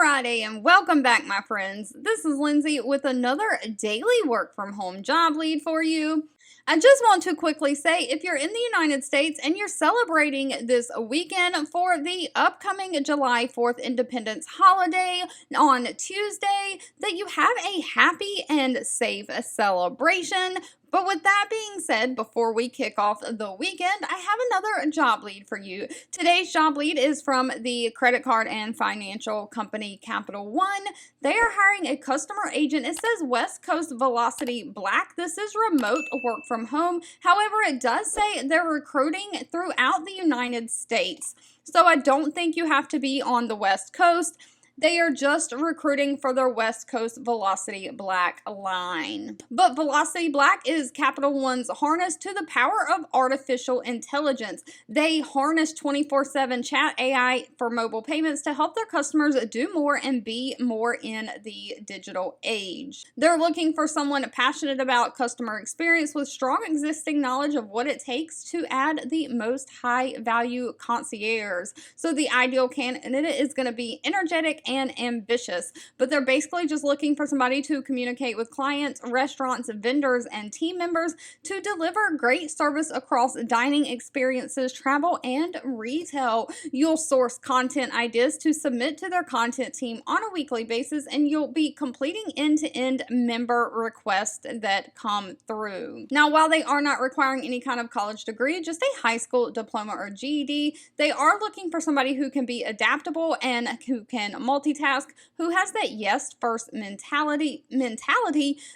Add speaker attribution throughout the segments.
Speaker 1: Alrighty, and welcome back, my friends. This is Lindsay with another daily work from home job lead for you. I just want to quickly say if you're in the United States and you're celebrating this weekend for the upcoming July 4th Independence holiday on Tuesday, that you have a happy and safe celebration. But with that being said, before we kick off the weekend, I have another job lead for you. Today's job lead is from the credit card and financial company Capital One. They are hiring a customer agent. It says West Coast Velocity Black. This is remote work from home. However, it does say they're recruiting throughout the United States. So I don't think you have to be on the West Coast. They are just recruiting for their West Coast Velocity Black line. But Velocity Black is Capital One's harness to the power of artificial intelligence. They harness 24/7 chat AI for mobile payments to help their customers do more and be more in the digital age. They're looking for someone passionate about customer experience with strong existing knowledge of what it takes to add the most high value concierge. So the ideal candidate is going to be energetic and ambitious, but they're basically just looking for somebody to communicate with clients, restaurants, vendors, and team members to deliver great service across dining experiences, travel, and retail. You'll source content ideas to submit to their content team on a weekly basis, and you'll be completing end-to-end member requests that come through. Now, while they are not requiring any kind of college degree, just a high school diploma or GED, they are looking for somebody who can be adaptable and who can multitask, who has that yes first mentality.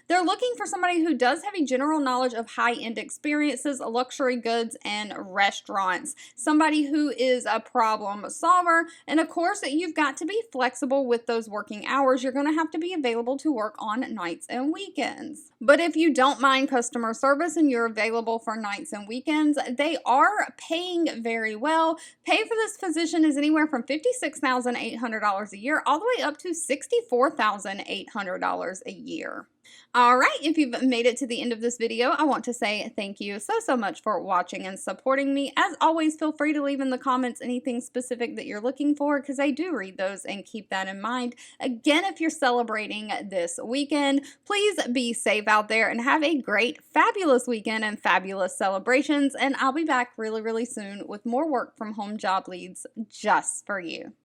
Speaker 1: They're looking for somebody who does have a general knowledge of high-end experiences, luxury goods, and restaurants. Somebody who is a problem solver. And of course, you've got to be flexible with those working hours. You're going to have to be available to work on nights and weekends. But if you don't mind customer service and you're available for nights and weekends, they are paying very well. Pay for this position is anywhere from $56,800 a year all the way up to $64,800 a year. All right, if you've made it to the end of this video, I want to say thank you so much for watching and supporting me. As always, feel free to leave in the comments anything specific that you're looking for, because I do read those and keep that in mind. Again, if you're celebrating this weekend, please be safe out there and have a great, fabulous weekend and fabulous celebrations. And I'll be back really soon with more work from home job leads just for you.